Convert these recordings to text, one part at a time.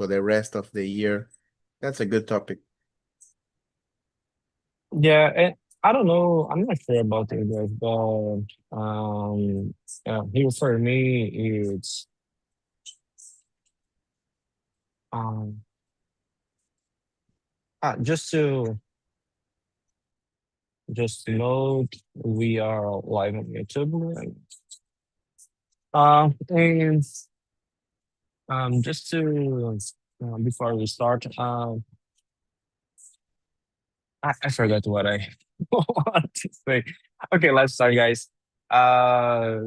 for the rest of the year. That's a good topic. Yeah, and I don't know. I'm not sure about you guys, but here for me, it's um just to note, we are live on YouTube, and just to before we start, I forgot what I want to say. Okay, let's start, guys. Uh,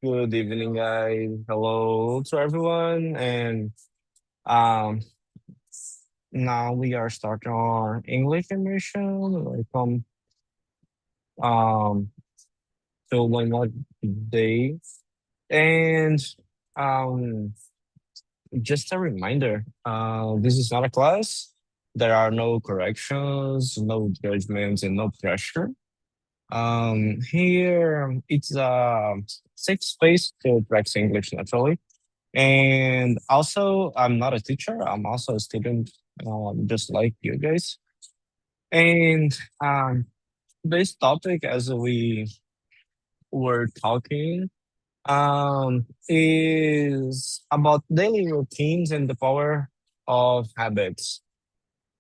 Good evening, guys. Hello to everyone, and um, now we are starting our English immersion. Welcome um to one more day, and um, just a reminder. This is not a class. There are no corrections, no judgments, and no pressure. Here it's a safe space to practice English naturally. And also, I'm not a teacher. I'm also a student, just like you guys. And this topic, as we were talking, is about daily routines and the power of habits.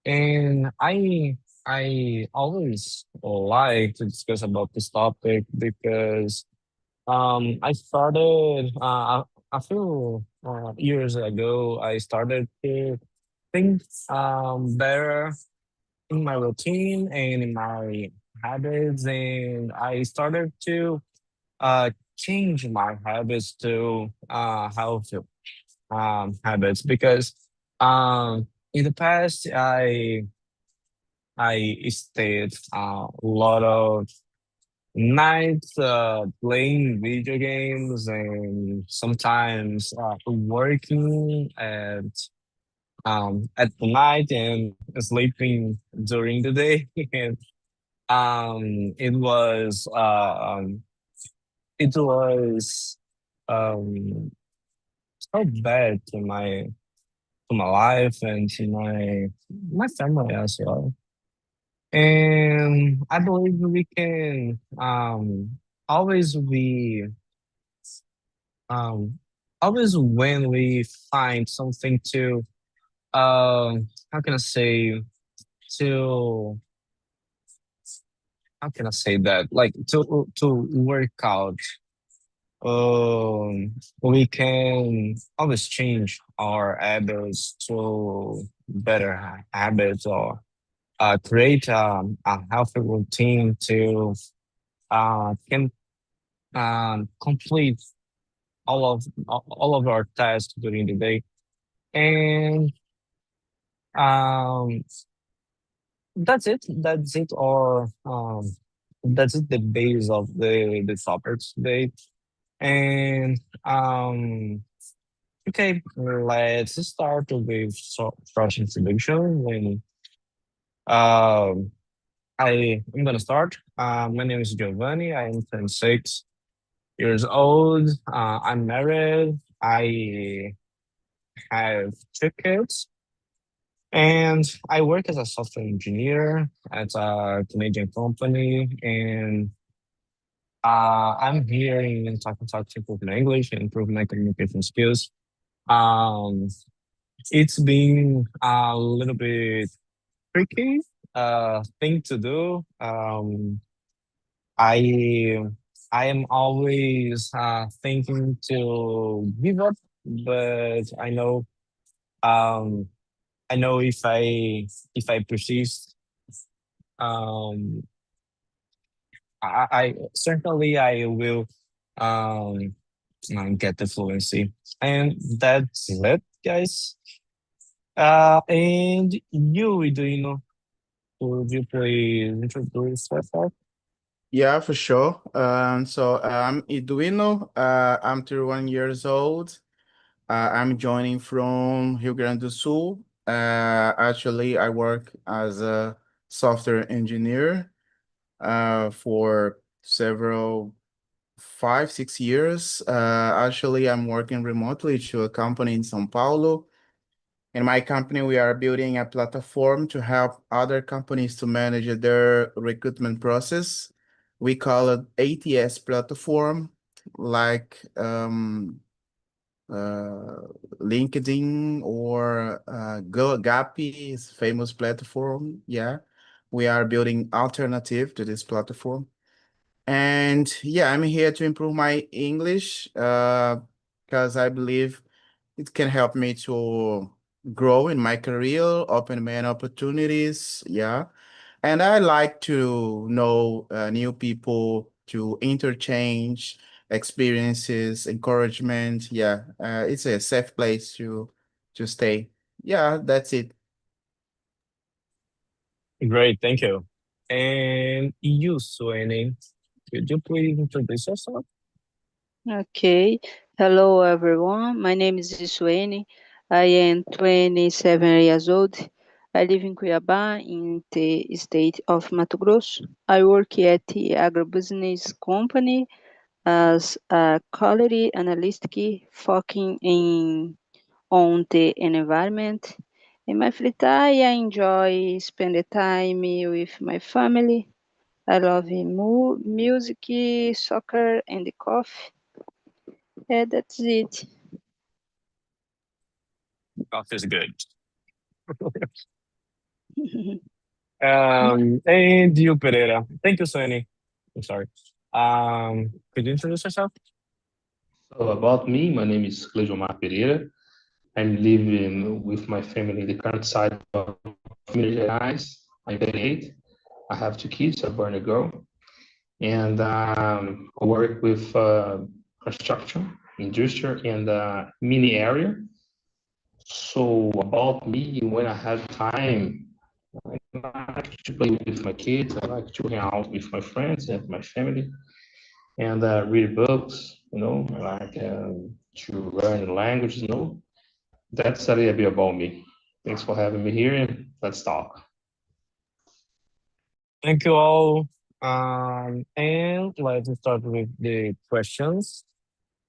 And I always like to discuss about this topic because I started a few years ago. I started to think better in my routine and in my habits, and I started to change my habits to healthy habits because in the past I stayed a lot of nights playing video games and sometimes working at the night and sleeping during the day. And it was it was um, so bad to my life and to my family as well. And I believe we can always be um always when we find something to how can I say to how can I say that like to work out, we can always change our habits to better habits or create a healthy routine to can complete all of our tasks during the day. And um, that's it. That's it. Or that's it. The base of the topic today. And okay, let's start with short introduction. And um, I'm gonna start. My name is Giovanni. I am 26 years old. I'm married. I have 2 kids, and I work as a software engineer at a Canadian company. And I'm here in TALKNTALK to improve my English and improve my communication skills. Um, it's been a little bit tricky thing to do. I I am always thinking to give up, but um I know if I persist, um I certainly I will um get the fluency. And that's it, guys. And you, do you know, would you please introduce yourself? Yeah, for sure. So I'm Eduino. I'm 31 years old. I'm joining from Rio Grande do Sul. Actually, I work as a software engineer for several 5, 6 years. Actually, I'm working remotely to a company in São Paulo. In my company, we are building a platform to help other companies to manage their recruitment process. We call it ATS platform, like LinkedIn or Gapi is famous platform. Yeah, we are building alternative to this platform. And yeah, I'm here to improve my English because I believe it can help me to grow in my career, open many opportunities. Yeah. And I like to know new people, to interchange experiences, encouragement. Yeah, it's a safe place to stay. Yeah, that's it. Great, thank you. And you, Swaney, could you please introduce yourself? Okay. Hello, everyone. My name is Isuene. I am 27 years old. I live in Cuiabá, in the state of Mato Grosso. I work at the agribusiness company as a quality analyst, focusing on the environment. In my free time, I enjoy spending time with my family. I love music, soccer, and coffee. Yeah, that's it. Oh, feels good. And you, Pereira. Thank you, Swaney. I'm sorry. Could you introduce yourself? So about me, my name is Clejomar Pereira. I'm living with my family in the countryside of Minas Gerais. I'm 38. I have two kids, a boy and a girl, and I work with construction, industry, and mini area. So about me, when I have time, I like to play with my kids. I like to hang out with my friends and my family, and read books. I like to learn languages. That's a little bit about me. Thanks for having me here, and let's talk. Thank you all. And let's start with the questions.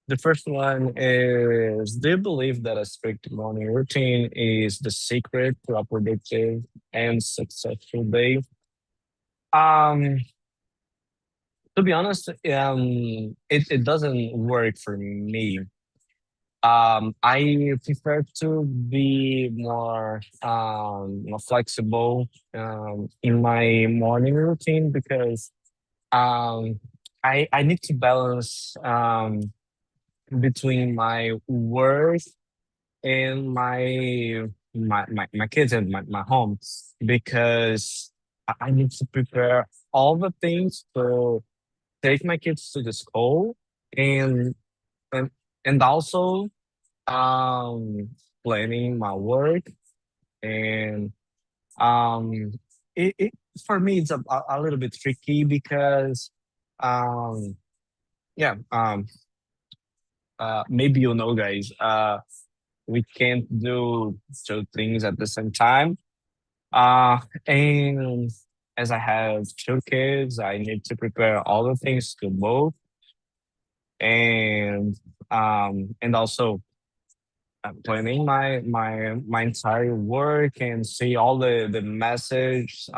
The first one is: do you believe that a strict morning routine is the secret to a productive and successful day? Um, to be honest, it doesn't work for me. I prefer to be more flexible in my morning routine because um, I need to balance between my work and my kids and my home because I need to prepare all the things to take my kids to the school and and and also um planning my work and um it for me it's a little bit tricky because um yeah maybe guys, we can't do two things at the same time. And as I have two kids, I need to prepare all the things to both, and also planning my entire work and see all the message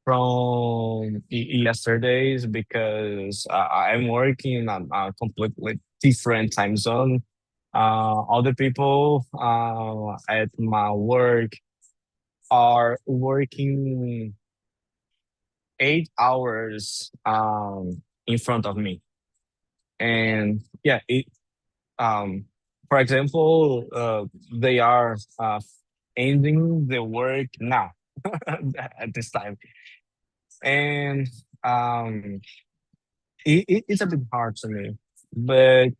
from yesterday's because I'm working on a completely different time zone. Other people at my work are working 8 hours in front of me, and yeah, um, for example, they are ending the work now at this time, and um, it's a bit hard to me, but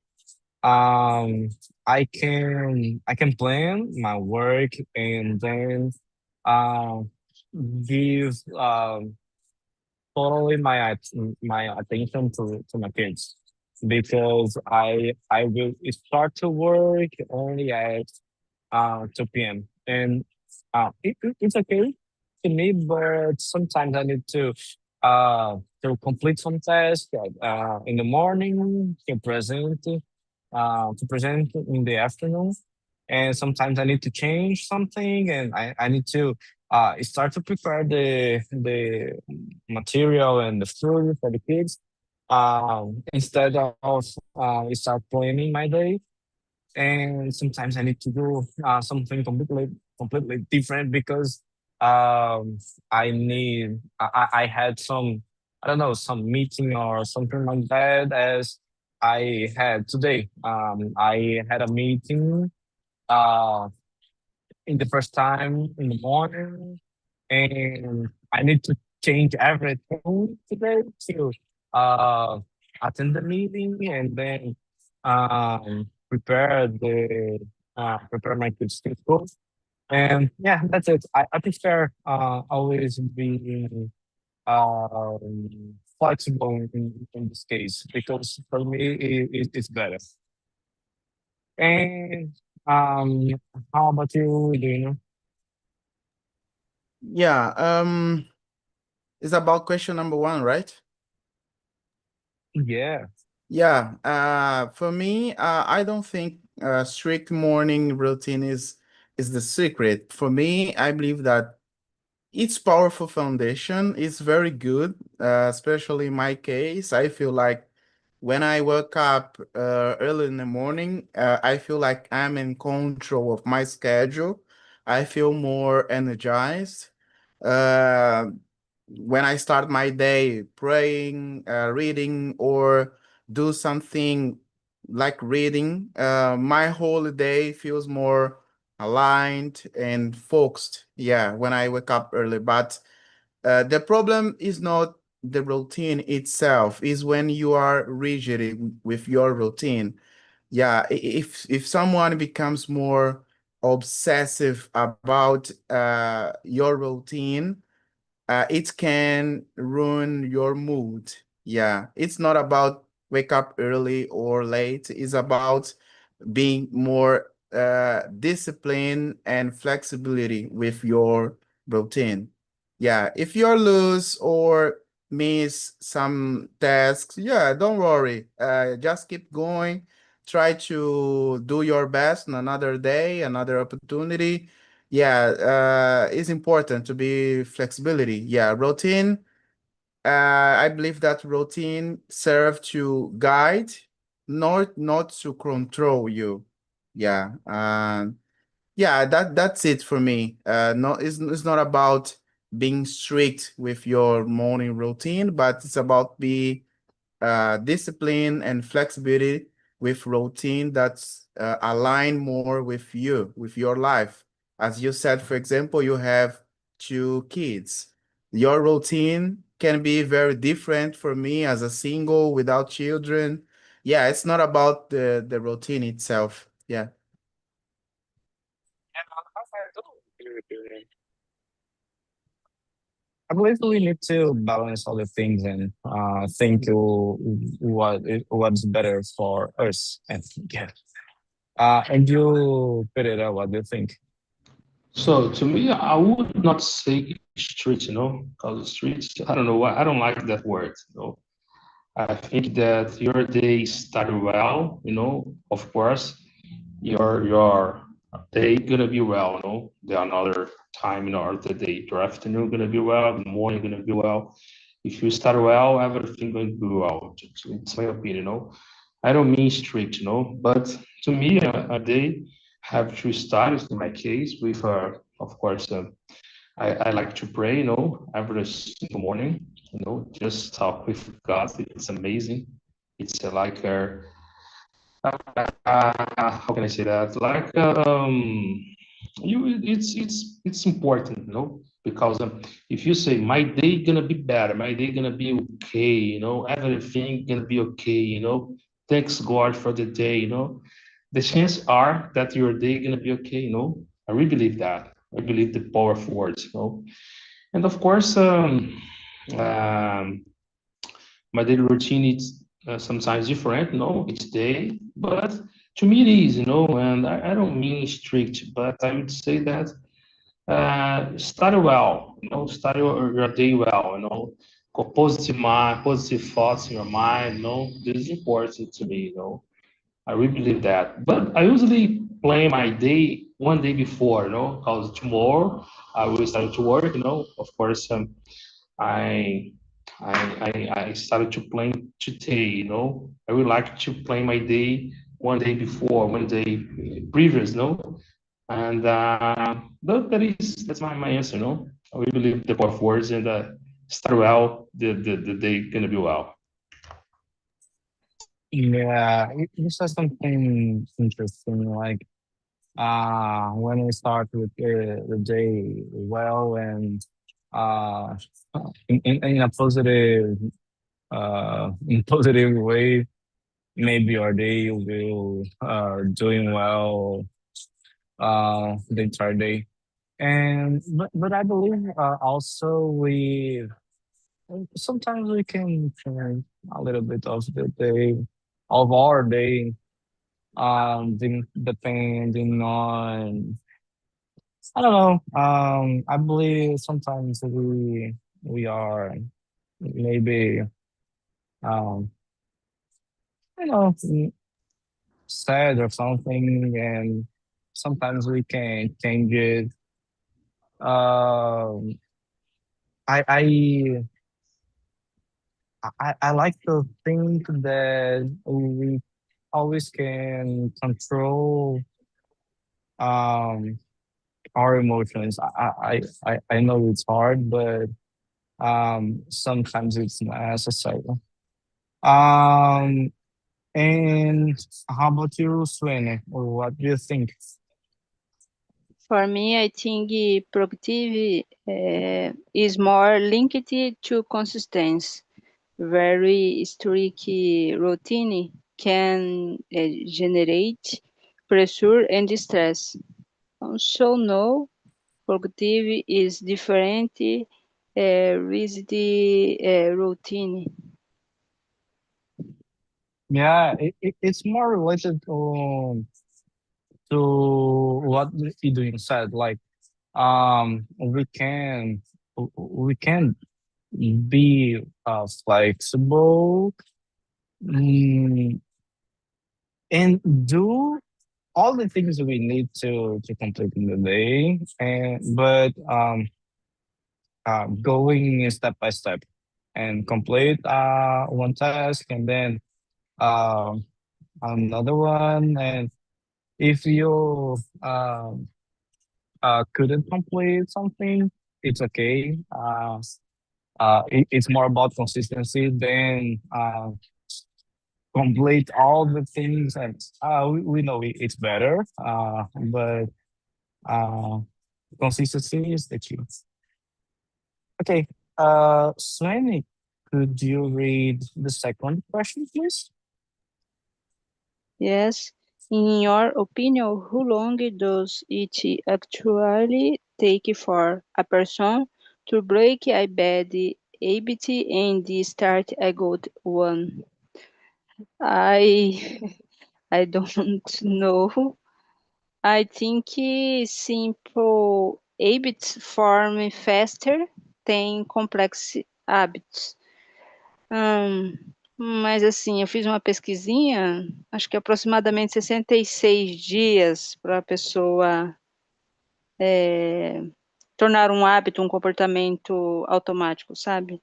um, I can plan my work and then um give totally my attention to my kids because I will start to work only at 2 p.m. and it's okay to me, but sometimes I need to complete some tasks in the morning to present in the afternoon and sometimes I need to change something, and I need to start to prepare the material and the food for the kids, instead of start planning my day. And sometimes I need to do something completely different because I had some, I don't know, some meeting or something like that, as I had today. I had a meeting uh in the first time in the morning, and I need to change everything today to uh, attend the meeting, and then prepare my kids to school. And yeah, that's it. I prefer always being flexible in this case, because for me it's better. And um, how about you? Do you know? Yeah, it's about question number one, right? Yeah. Yeah, for me, I don't think strict morning routine is the secret. For me, I believe that it's powerful foundation. It's very good, especially in my case. I feel like when I wake up early in the morning, I feel like I'm in control of my schedule. I feel more energized. Uh, when I start my day praying, reading, or do something like reading, my whole day feels more aligned and focused. Yeah, when I wake up early. But the problem is not the routine itself, is when you are rigid with your routine. Yeah, if someone becomes more obsessive about your routine, it can ruin your mood. Yeah, it's not about wake up early or late. It's about being more disciplined and flexibility with your routine. Yeah, if you're loose or miss some tasks, yeah, don't worry. Just keep going. Try to do your best on another day, another opportunity. Yeah, it's important to be flexibility. Yeah, routine. I believe that routine serve to guide, not to control you. Yeah, yeah, that's it for me. No, it's not about being strict with your morning routine, but it's about be discipline and flexibility with routine that's aligned more with you, with your life. As you said, for example, you have two kids. Your routine can be very different for me as a single without children. Yeah, it's not about the routine itself. Yeah. I believe we need to balance all the things and think what's better for us. And yeah. And you, Pereira, what do you think? So to me, I would not say street, because streets, I don't know why, I don't like that word, I think that your day started well, of course, your day gonna be well, the another time, or the day, your afternoon gonna be well, the morning gonna be well. If you start well, everything going to be well. It's my opinion, I don't mean strict, but to me, a day have to start, in my case, with, of course, I like to pray, every single morning, just talk with God. It's amazing. It's like how can I say that? Like it's important, because if you say my day gonna be better, my day gonna be okay, everything gonna be okay, thanks God for the day, the chances are that your day gonna be okay, I really believe that. I believe the power of words, and of course, um, my daily routine is sometimes different, each day, but to me it is, and I don't mean strict, but I would say that start well, start your day well, positive mind, positive thoughts in your mind, this is important to me, I really believe that. But I usually plan my day one day before, because tomorrow I will start to work, Of course, I I started to plan today, I would like to plan my day one day before, one day previous, And that's my answer, I really believe the power of words and start well, the day gonna be well. Yeah, you said something interesting, like when we start with the day well and uh in a positive in positive way, maybe our day will doing well the entire day. And but I believe also we sometimes we can change a little bit of the day of our day depending on I don't know. I believe sometimes we are maybe um you know sad or something, and sometimes we can change it. Um, I I I like to think that we always can control um our emotions. I know it's hard, but sometimes it's necessary. Um, and how about you, Sweeney? Or what do you think? For me, I think productivity is more linked to consistency. Very strict routine can generate pressure and stress. So no, productive is different rigid routine. Yeah, it's more related to what Edwin said. Like, we can be flexible, mm, and do all the things we need to complete in the day, and but going step by step and complete one task and then um another one. And if you couldn't complete something, it's okay. It's more about consistency than complete all the things. And we know it's better, but uh, consistency is the key. Okay, Svenny, could you read the second question, please? Yes. In your opinion, how long does it actually take for a person to break a bad habit and start a good one? I I don't know. I think simple habits form faster than complex habits. Hum, mas assim, eu fiz uma pesquisinha, acho que aproximadamente 66 dias para a pessoa tornar um hábito, um comportamento automático, sabe?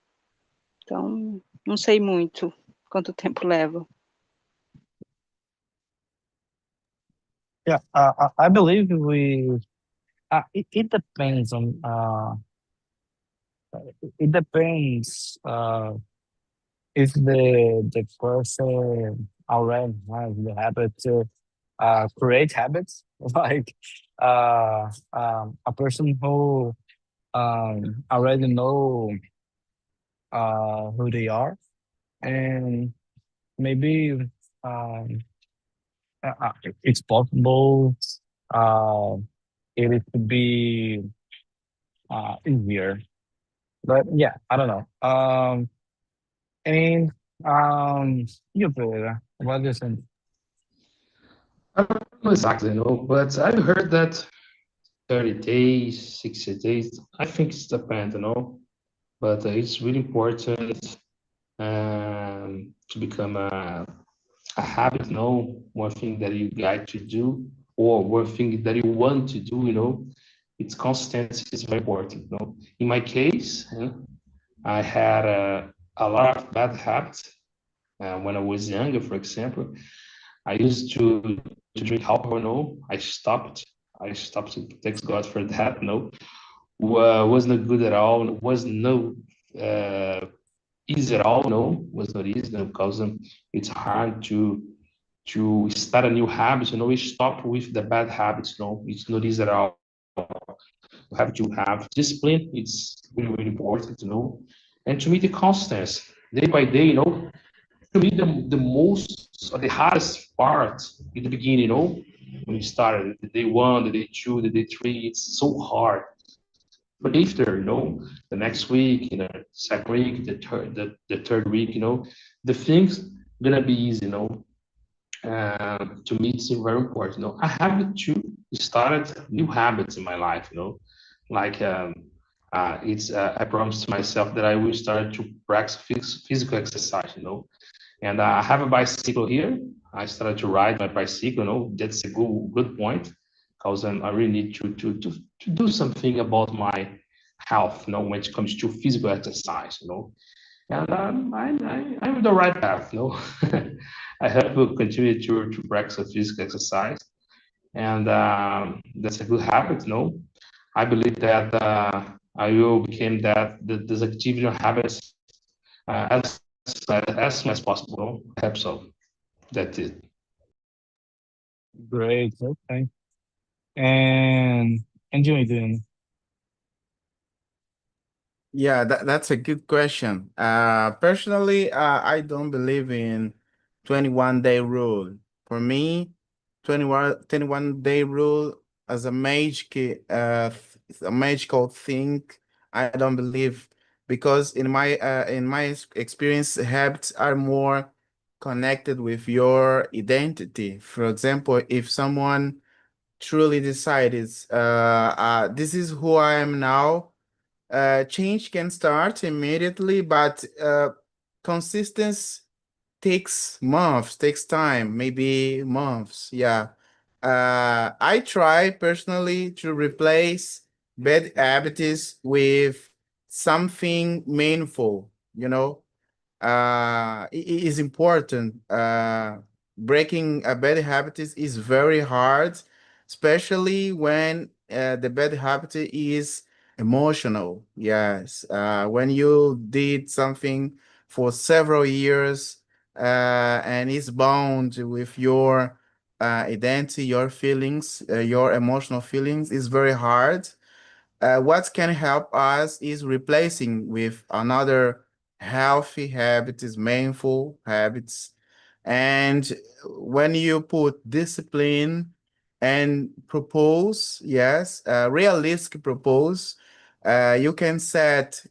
Então, não sei muito quanto tempo leva. Yeah, I believe it depends on it depends if the person already has the habit to create habits like a person who already know who they are, and maybe um, it's possible uh, it could be easier. But yeah, I don't know. And you, Pereira, what do you think? I don't know exactly, but I've heard that 30 days, 60 days, I think it's depends, but it's really important to become a habit, one thing that you like to do, or one thing that you want to do, it's consistency is very important. In my case, I had a lot of bad habits when I was younger. For example, I used to drink alcohol. I stopped. I stopped. Thanks God for that. Was not good at all. Was no easy at all. No, was not easy, because it's hard to start a new habit. We stop with the bad habits. It's not easy at all. You have to have discipline. It's really, really important. And to me, the constants day by day. To me, the most or the hardest part in the beginning. When you started the day one, the day two, the day three, it's so hard. But after, the next week, second week, the third week, the things gonna be easy. To me, it's very important. I have to start new habits in my life. Like I promised myself that I will start to practice physical exercise. And I have a bicycle here. I started to ride my bicycle. That's a good point, because I really need to do something about my health. When it comes to physical exercise. And I'm on the right path. I hope will continue to practice physical exercise, and that's a good habit. I believe that I will become this activity habits as soon as possible. I hope so. That's it. Great. Okay. And you doing? Yeah, that's a good question. Personally, I don't believe in 21-day rule. For me, 21-day rule as a magical thing, I don't believe, because in my experience, habits are more connected with your identity. For example, if someone truly decides, this is who I am now, change can start immediately, but consistency takes time, maybe months. Yeah. I try personally to replace bad habits with something meaningful, it is important. Breaking a bad habit is very hard, especially when the bad habit is emotional. Yes, when you did something for several years and it's bound with your identity, your feelings, your emotional feelings, is very hard. What can help us is replacing with another healthy habits, meaningful habits. And when you put discipline and propose, yes, realistic propose, you can set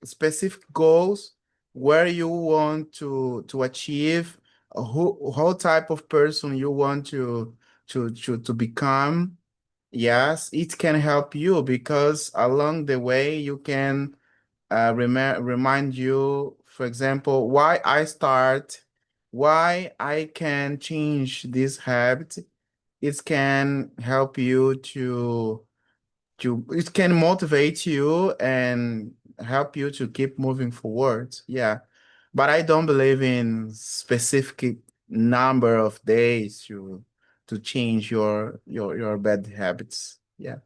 specific goals where you want to achieve, who type of person you want to become. Yes, it can help you because along the way you can remind you, for example, why I start, why I can change this habit. It can help you it can motivate you and help you to keep moving forward. Yeah. But I don't believe in specific number of days to change your bad habits. Yeah.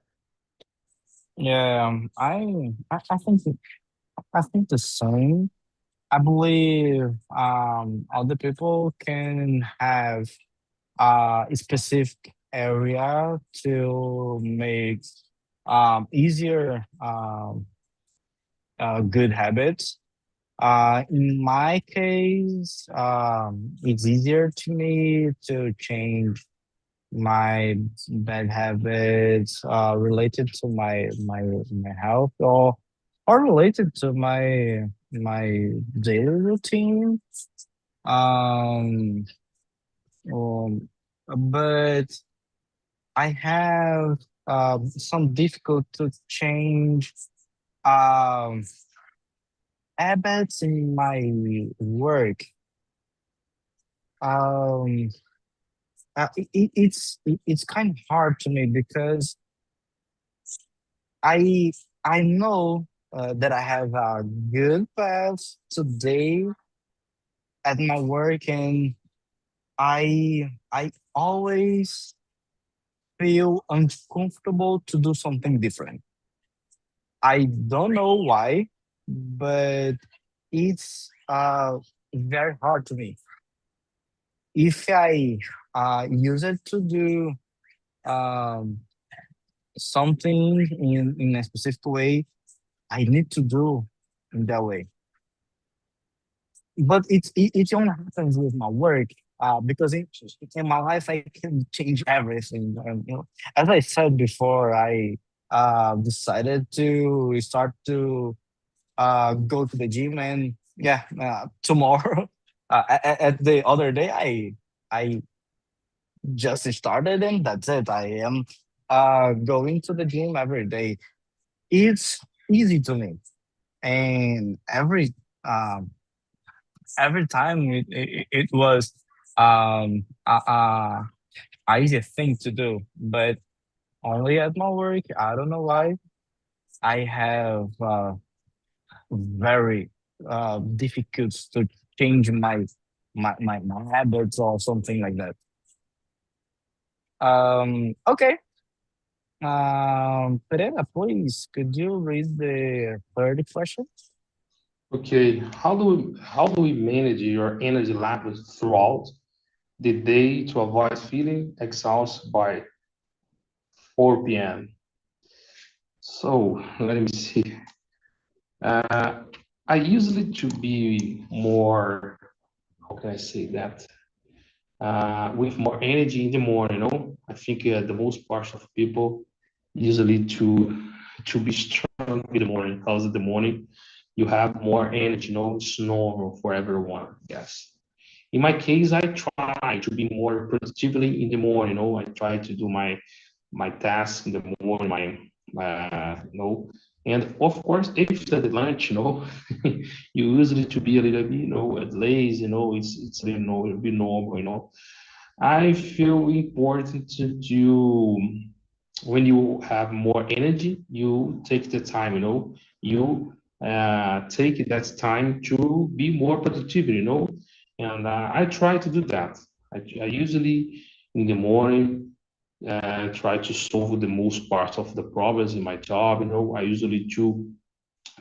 Yeah, I think the same. I believe other people can have a specific area to make easier good habits. In my case, it's easier to me to change my bad habits related to my health, or related to my daily routine. Um, um, but I have some difficult to change um, habits in my work. um, it's kind of hard to me because I I know that I have a good path today at my work, and I always feel uncomfortable to do something different. I don't know why, but it's very hard to me. If I use it to do um, something in a specific way, I need to do in that way. But it only happens with my work because in my life I can change everything. As I said before, I decided to start to go to the gym, and yeah, tomorrow at the other day I just started, and that's it. I am going to the gym every day. It's easy to me, and um, every time it was a easy thing to do, but only at my work. I don't know why. I have very difficult to change my habits or something like that. Okay. Pereira, please, could you read the third question? Okay, how do we manage your energy levels throughout the day to avoid feeling exhausted by 4 p.m.? So let me see. Uh, I usually to be more, how can I say that? With more energy in the morning, I think the most part of people usually to be strong in the morning because in the morning you have more energy, it's normal for everyone, yes. In my case, I try to be more productively in the morning, I try to do my task in the morning, and of course, after the lunch, you usually to be a little bit, lazy, it's it'll be normal, I feel important to do when you have more energy, you take the time, you take that time to be more productive, and I try to do that. I usually in the morning try to solve the most part of the problems in my job, I usually to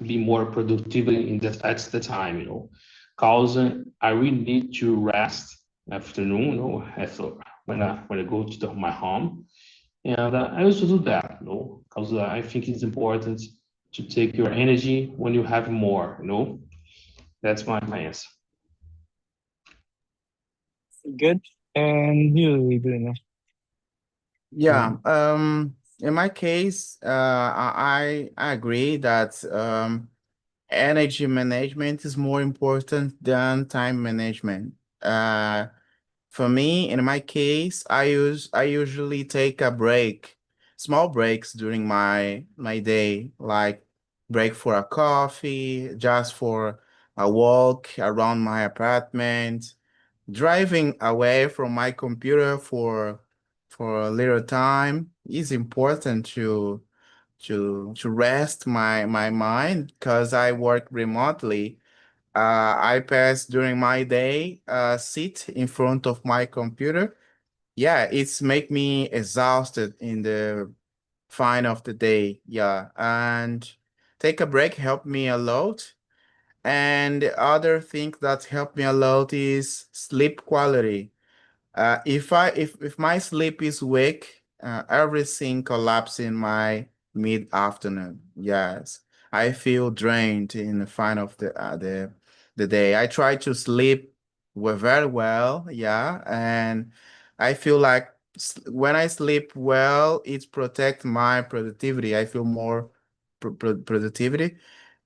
be more productive in that at the time, because I really need to rest afternoon, after when I go to my home, and I also do that, because I think it's important to take your energy when you have more, That's my answer. Good. And you, Bruno? Yeah. In my case, I agree that energy management is more important than time management. Uh, for me, in my case, I usually take a break, small breaks during my day, like break for a coffee, just for a walk around my apartment, driving away from my computer for a little time is important to rest my mind because I work remotely. I pass during my day sit in front of my computer. Yeah, it's make me exhausted in the fine of the day. Yeah, and take a break help me a lot. And the other thing that helped me a lot is sleep quality. If my sleep is weak, everything collapses in my mid-afternoon. Yes, I feel drained in the final of the day. I try to sleep very well, yeah, and I feel like when I sleep well, it protects my productivity. I feel more productivity.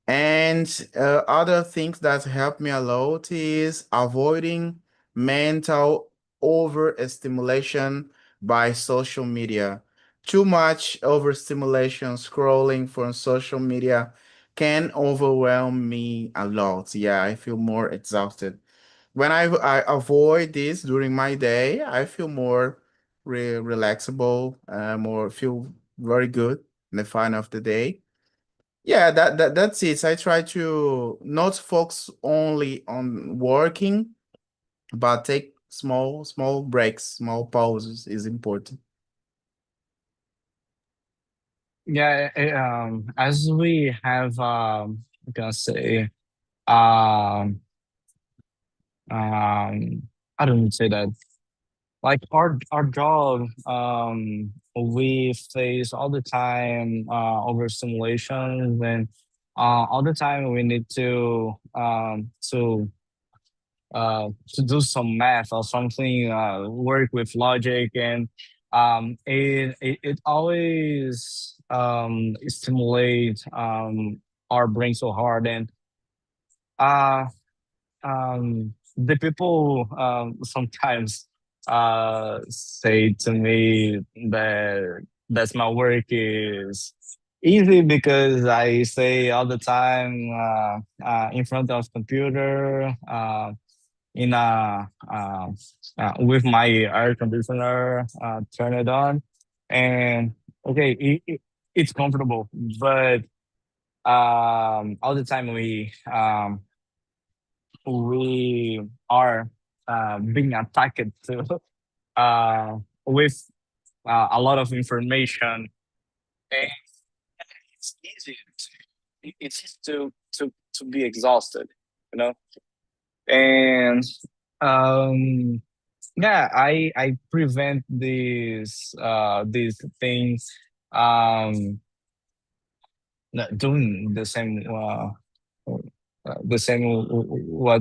And other things that help me a lot is avoiding mental overstimulation by social media. Too much overstimulation scrolling from social media can overwhelm me a lot. Yeah, I feel more exhausted. when I avoid this during my day, I feel more relaxable, more feel very good in the final of the day. Yeah, that's it. I try to not focus only on working, but take small breaks, small pauses is important. Yeah, as we have, I can say, um, I don't say that. Like our job, we face all the time overstimulations, and all the time we need to do some math or something, work with logic, and it always stimulates our brain so hard. And uh the people sometimes say to me that my work is easy because I stay all the time in front of computer, in with my air conditioner turned on, and okay, it's comfortable, but all the time we are being attacked to with a lot of information, and it's easy it's easy to be exhausted, you know. And um yeah, I prevent these things, um doing the same what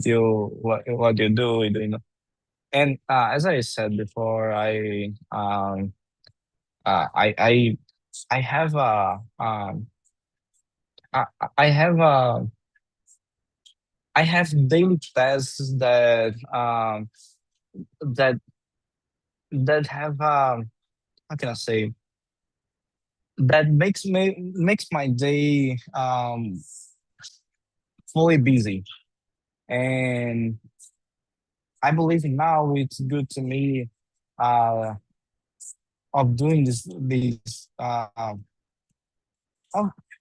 you do, you know. And as I said before, I I have a I, I have a I have daily tasks that that have how can I say, that makes my day fully busy. And I believe now it's good to me uh of doing this of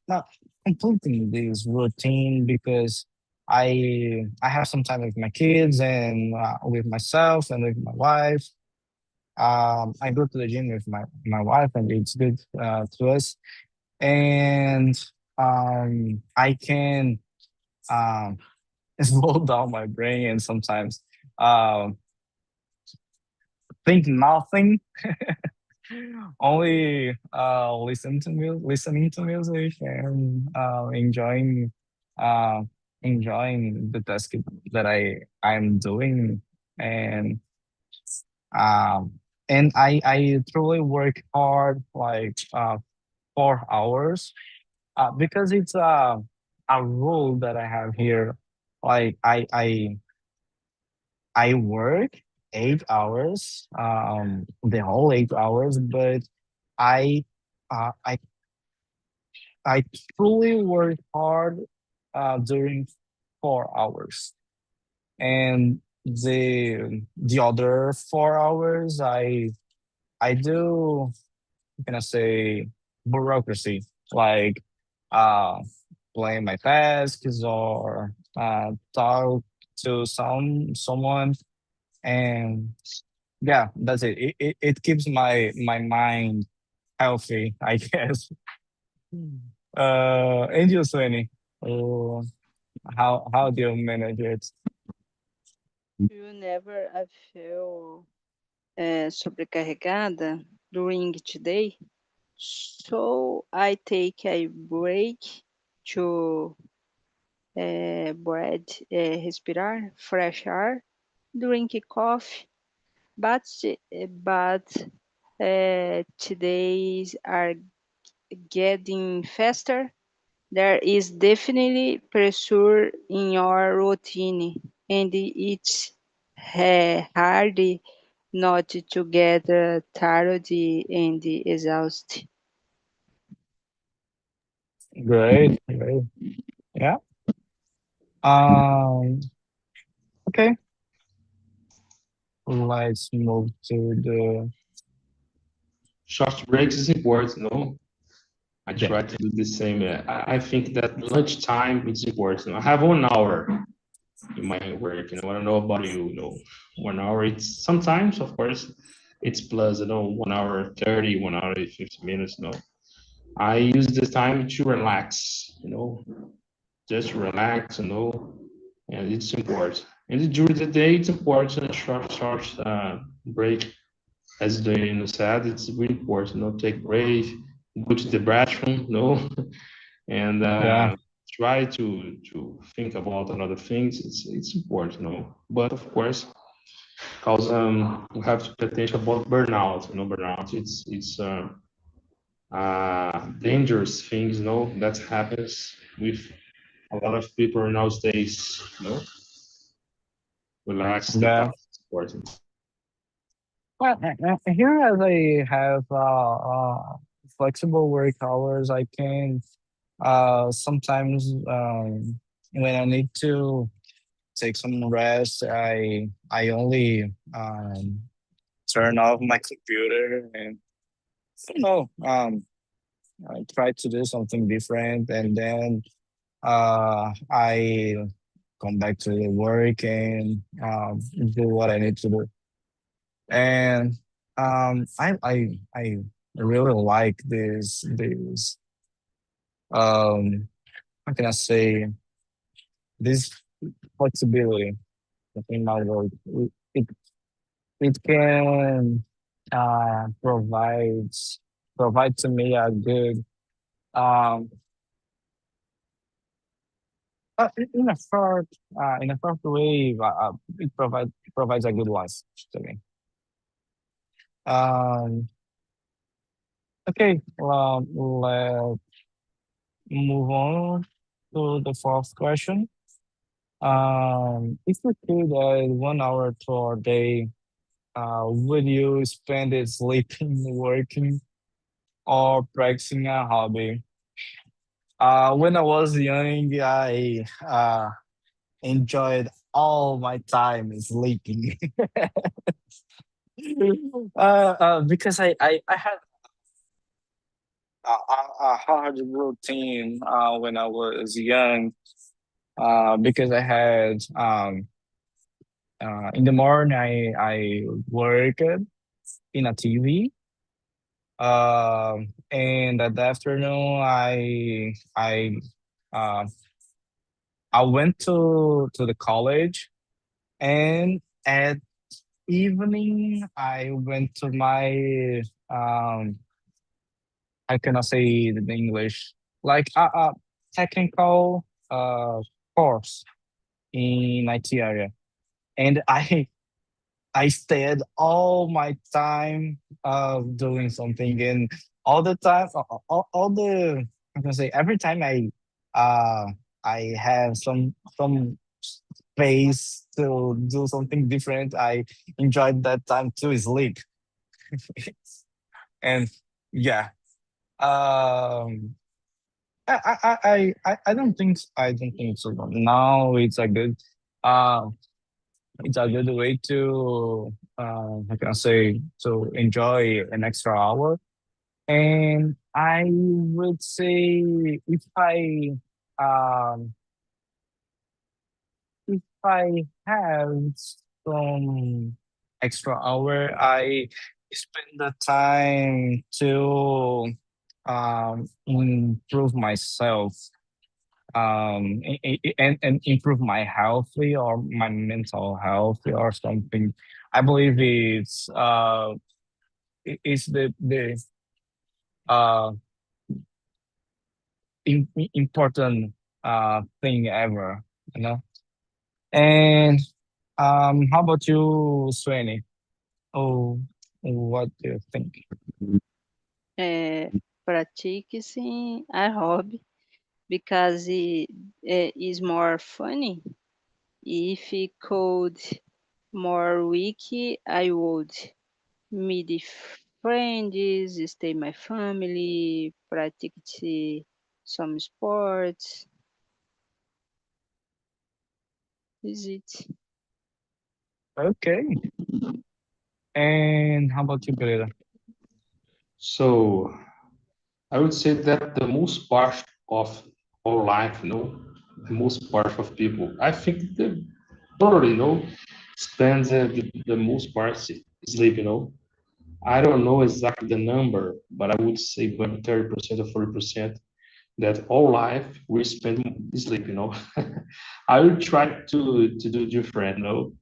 not completing this routine, because I have some time with my kids, and with myself and with my wife. I go to the gym with my wife, and it's good to us. And I can um, slow down my brain, and sometimes um, think nothing, only listening to music, and uh, enjoying the task that I'm doing. And um, I truly work hard, like 4 hours, because it's a rule that I have here. Like I work 8 hours, the whole 8 hours, but I uh, I I truly work hard during 4 hours, and the other 4 hours I do, can I say, bureaucracy, like uh playing my tasks, or talk to someone. And yeah, that's it. It keeps my mind healthy, I guess. And you, Sweeney, uh, how do you manage it? Whenever I feel sobrecarregada during each day, so I take a break to breathe, respirar, fresh air, drink coffee. But today's are getting faster. There is definitely pressure in your routine, and it's hard not to get tired and exhausted. Great, great. Yeah. Um. Okay. let's move to the Short breaks is important, no? I yeah. try to do the same. I think that lunchtime is important. I have 1 hour in my work, I don't know about you, 1 hour, it's sometimes, of course, it's plus, 1 hour 30, 1 hour 50 minutes, I use the time to relax, just relax, and it's important. And during the day, it's important, a short break, as the said, it's really important, take break, go to the bathroom, and Yeah. try to think about another things. It's important, but of course, because we have to pay attention about burnout. Burnout. It's dangerous things. That happens with a lot of people nowadays. Relax the Yeah. time. It's important. Well, here as I have flexible work hours, I can sometimes when I need to take some rest, I only turn off my computer and I don't know I try to do something different, and then I come back to the work and do what I need to do. And I really like this how can I say, this flexibility in my work. It it can provide to me a good um in a short way, it provides a good life to me. Um, okay, let's move on to the fourth question. If you could add 1 hour to our day, would you spend it sleeping, working, or practicing a hobby? When I was young, I enjoyed all my time sleeping. Because I had a hard routine when I was young. Because I had in the morning I worked in a TV. And at the afternoon uh, I went to the college, and at evening I went to my I cannot say it in English, like a technical course in IT area, and I stayed all my time doing something, and all the time, all the I can say every time uh I have some space to do something different, I enjoyed that time to sleep. And yeah, um, I don't think so. Now uh it's a good way to how can I say, to enjoy an extra hour. And I would say um if I have some extra hour, I spend the time to improve myself, and improve my healthy or my mental health or something. I believe it's the uh important thing ever, you know. And how about you, Sweni? Oh, what do you think? Pratique sim a hobby because it is more funny. If it could more wiki, I would meet friends, stay my family, practice some sports. Is it? Okay. And how about you, Pereira? So I would say that the most part of our life, the most part of people, I think the totally, spends the most part sleep, I don't know exactly the number, but I would say about 30% or 40% that all life we spend sleep, I will try to do different,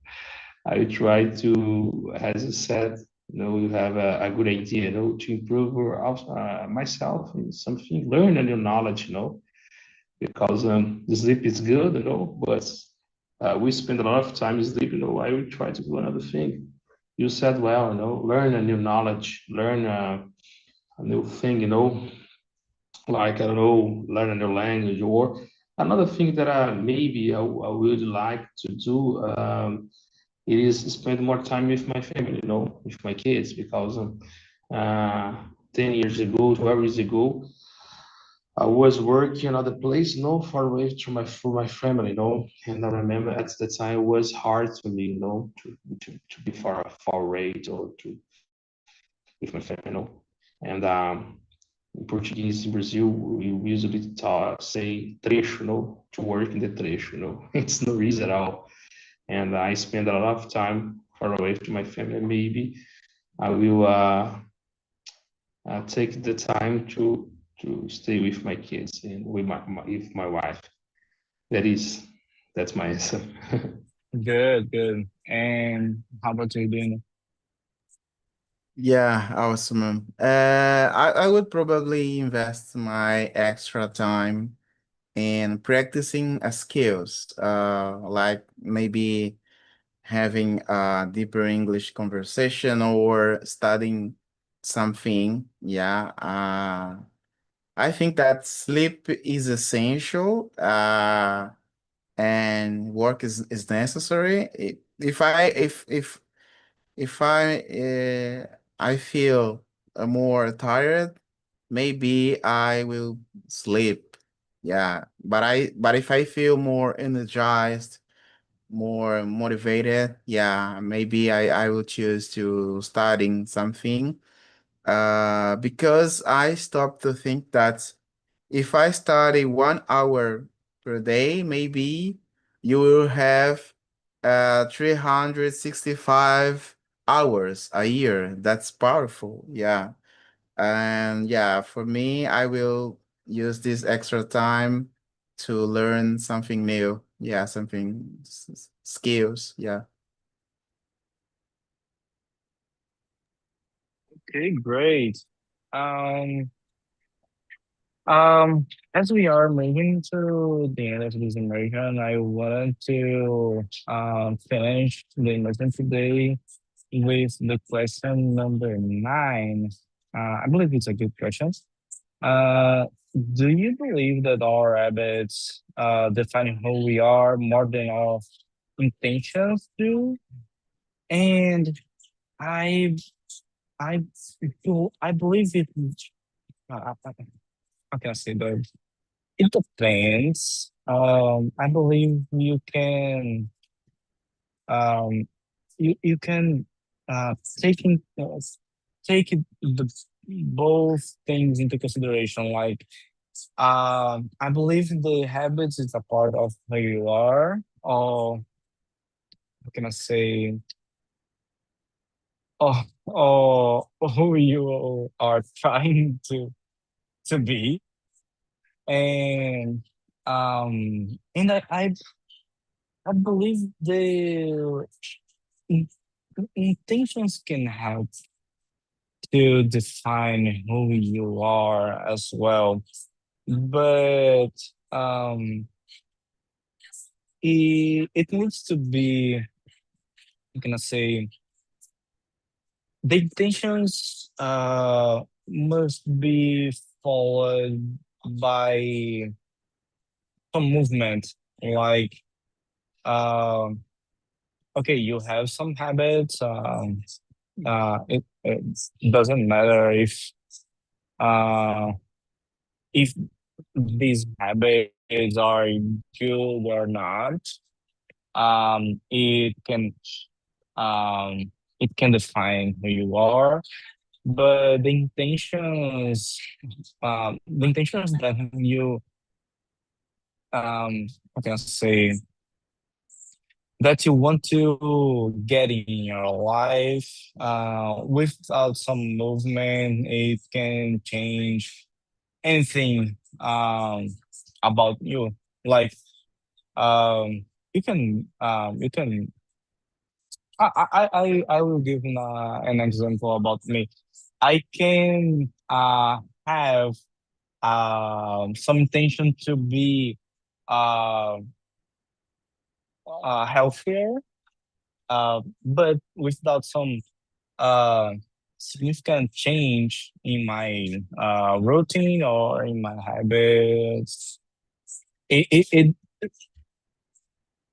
I try to, as you said, you have a good idea, to improve myself in something, learn a new knowledge, because the sleep is good, but we spend a lot of time sleep, I will try to do another thing. You said well, learn a new knowledge, learn a new thing, like, I don't know, learn a new language, or another thing that maybe I would like to do. It is spend more time with my family, with my kids, because uh, 10 years ago, 12 years ago, I was working another place, far away from my family, and I remember at the time it was hard to me, to be far away or to with my family, and in Portuguese in Brazil, we usually say trecho, to work in the trecho, it's no easy at all. And I spend a lot of time far away from my family. Maybe I will take the time to stay with my kids and with my wife. That's my answer. Good, good. And how about you, Dina? Yeah, awesome. I would probably invest my extra time in practicing skills, like maybe having a deeper English conversation or studying something. Yeah, I think that sleep is essential, and work is necessary. If I feel more tired, maybe I will sleep. Yeah, but if I feel more energized, more motivated, yeah, maybe I will choose to studying something. Because I stopped to think that if I study 1 hour per day, maybe you will have 365 hours a year. That's powerful. Yeah. And yeah, for me, I will use this extra time to learn something new. Yeah, something skills. Yeah. Okay, great. Um, um, as we are moving to the end of this immersion, I wanted to finish the immersion today with the question number 9. I believe it's a good question. Uh, do you believe that our habits define who we are more than our intentions do? And I I I believe it. How can I say that? It depends. I believe um you can take take both things into consideration. Like I believe the habits is a part of who you are, or how can I say, or who you are trying to be, and I believe the in- intentions can help to define who you are as well, but um, it needs to be, I'm gonna say, the intentions must be followed by some movement, like um okay, you have some habits. It doesn't matter uh, if these habits are good or not. It can. it can define who you are, but the intentions that you, how can I say, that you want to get in your life, without some movement, it can change anything, about you. Like, you can. I will give an example about me. I can have some intention to be uh, healthier, but without some uh, significant change in my routine or in my habits, it it it,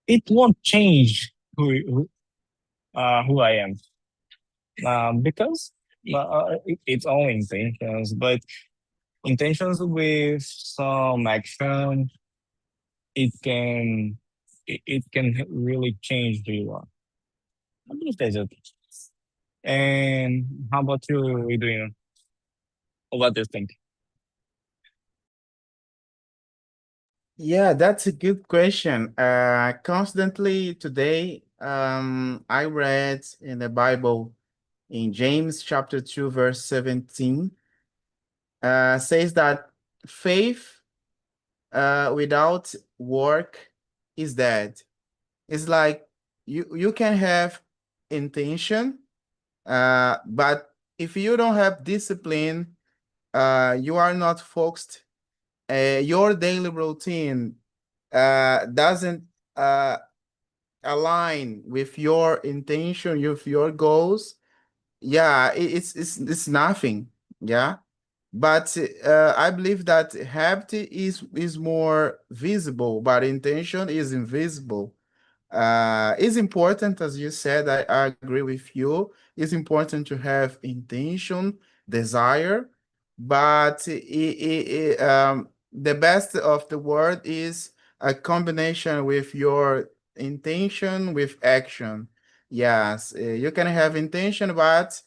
it won't change who I am, because it's only intentions, but intentions with some action, it can it can really change who you are. I believe that's it. And how about you, Adrian? What do you think? Yeah, that's a good question. Constantly today, I read in the Bible in James chapter 2, verse 17, says that faith without work is dead. It's like you can have intention, but if you don't have discipline, you are not focused. Your daily routine doesn't uh, align with your intention, with your goals. Yeah, it's nothing. Yeah, but I believe that habit is more visible, but intention is invisible. It's important, as you said, I agree with you. It's important to have intention, desire, but the best of the word is a combination with your intention with action. Yes, you can have intention, but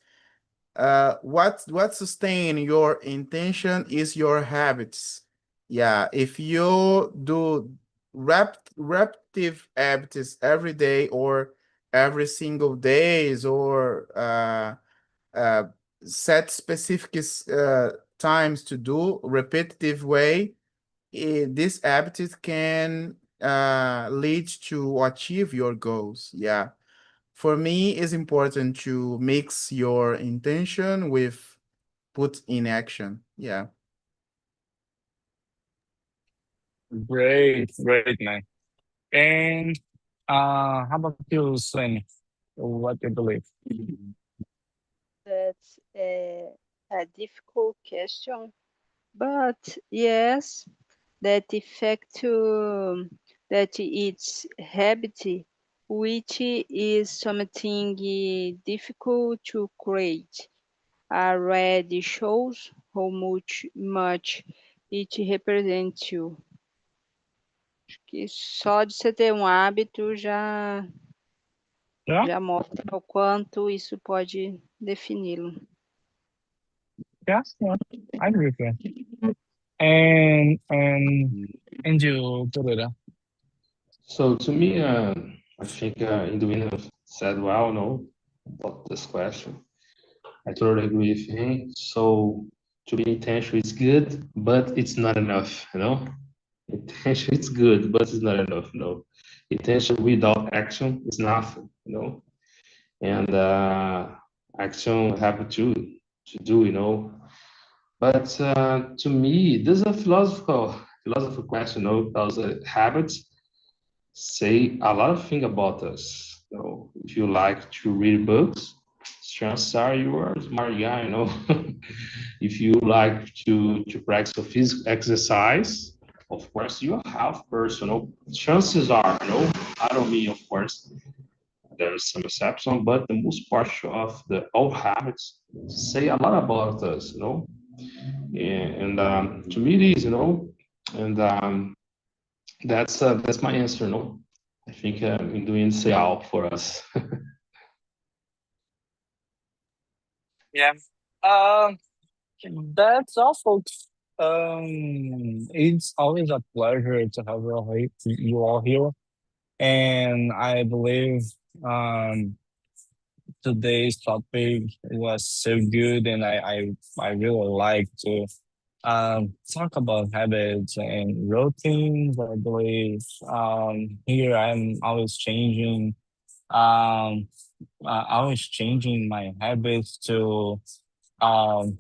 what sustain your intention is your habits. Yeah, if you do repetitive habits every day or every single days or uh, set specific times to do repetitive way, this habit can lead to achieve your goals. Yeah, for me, it's important to mix your intention with put in action. Yeah. Great, great, man. And how about you, Sven? What do you believe? That's a difficult question, but yes, that effect that it's habit, which is something difficult to create, already shows how much it represents you. Acho que só de você ter um hábito Yeah, já mostra o quanto isso pode defini-lo. yeah, yeah. I agree with you. And you, Torera. So to me, I think Induino said well, no, about this question. I totally agree with him. So to be intentional is good, but it's not enough, you know. Intention is good, but it's not enough, no. Intention without action is nothing, you know. And action have to do, you know. But to me, this is a philosophical question, you know, because habits say a lot of things about us. You know, if you like to read books, chances are you are a smart guy, you know. If you like to practice a physical exercise, of course, you're a health person. You know, chances are, you know, I don't mean, of course, there's some exception, but the most part of the old habits say a lot about us, you know. And to me, it is, you know, and that's my answer, no. I think I'm doing say all for us. Yeah. Um, that's all, folks. It's always a pleasure to have you all here, and I believe um today's topic was so good, and I really like to talk about habits and routines. I believe here I'm always changing um always changing my habits um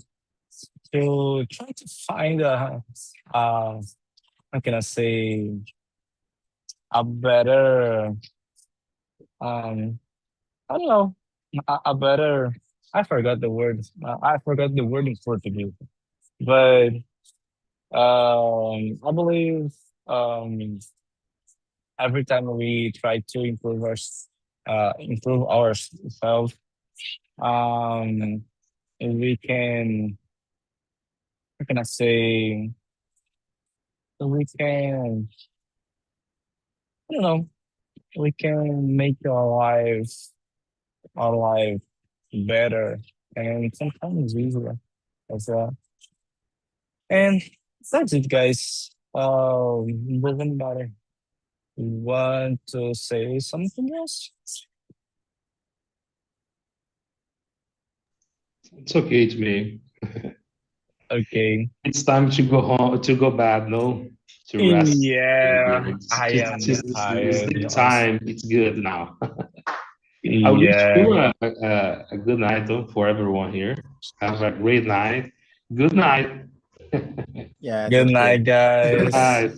to try to find a how can I say, a better um I don't know, a better, I forgot the word. I forgot the word in Portuguese, but I believe um every time we try to improve ourselves, um we can, how can I say, we can, I don't know, we can make our life better, and sometimes easier as well. And that's it, guys. Does anybody want to say something else? It's okay to me. Okay. It's time to go home, to go bed, no? To rest. Yeah, It's I just, am it's tired sleep also. time. It's good now. I wish Yeah. you a good night though, for everyone here. Have a great night. Good night. Yeah, Good take care. night, Good guys. night.